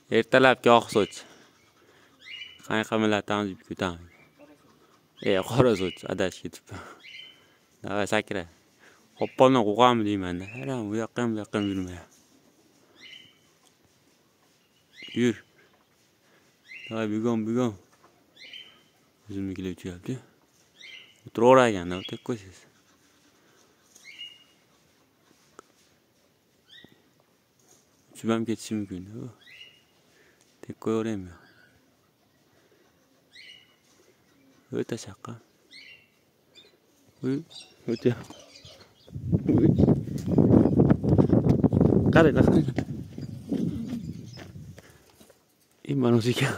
Ertalabki oq soch. Qanaqa millatamiz deb ketamiz. Qora soch adashib ketibdi. Davay sakra. Qo'polni qo'qami deyman-da. Haram bu yoqqa ham bu yoqqa ham yurmay. Yur. Davay bugun. O'zimnikilar uchyapti. O'tiraveraganda o'tib qo'ysiz. Uchib ham ketishi mumkin. Tek qo'yaveraymi? O'ta shaqqa. O'ta. Qarang. Mana o'ziga.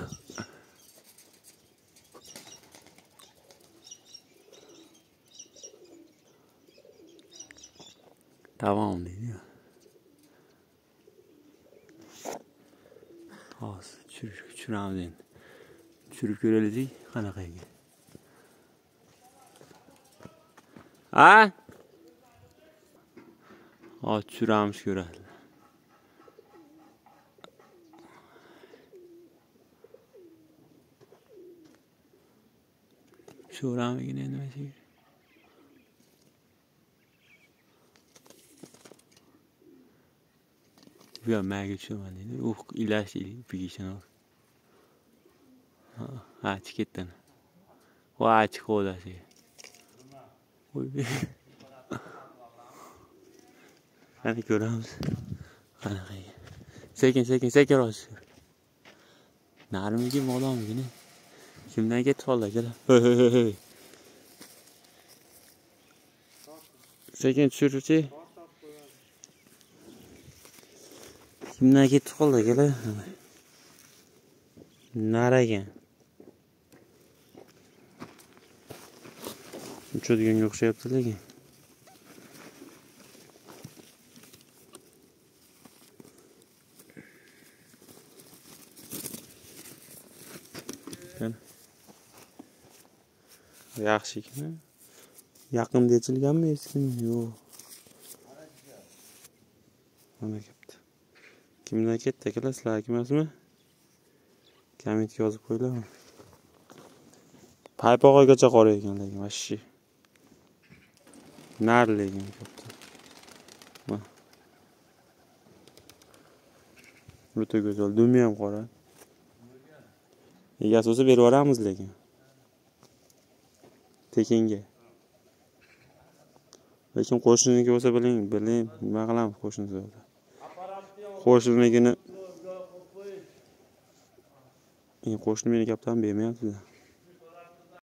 Tamam deydi. Hozir tushiramiz endi. Tushirib ko'raylik qanaqa ekan. Ha? Hozir tushiramiz ko'radi. Tushiramigina nima deydi? Bu ham maga tushaman deydi. Ilash ipiga ha, ketdan. Voy, chiqodasi. Qani ko'ramiz. Qanaqa ekan. Sekin roz. Narmigi modamigina. Kimdan ketib qoldi akalar? Hey. Sekin tushirchi. Kimdan ketib qoldi akalar? Naragan. Uçadiganga o'xshayapti lekin. Yaxshi ekan. Yaqinda yechilganmi eskimi? Yo'q. Mana ketdi. Kimdan ketdi akalar? Sizlarniki emasmi? Kommentga yozib qo'yinglar. Paypog'igacha qora ekan lekin vashi. Narlegan ketdi. Mana. O'ta go'zal, dumi ham qora. Egasi bo'lsa berib yuboramiz lekin. Tekinga. Lekin qo'shniniki bo'lsa biling, nima qilamiz qo'shnisi bo'lsa. Qo'shninikini qo'shni meni gapdan bermayapti.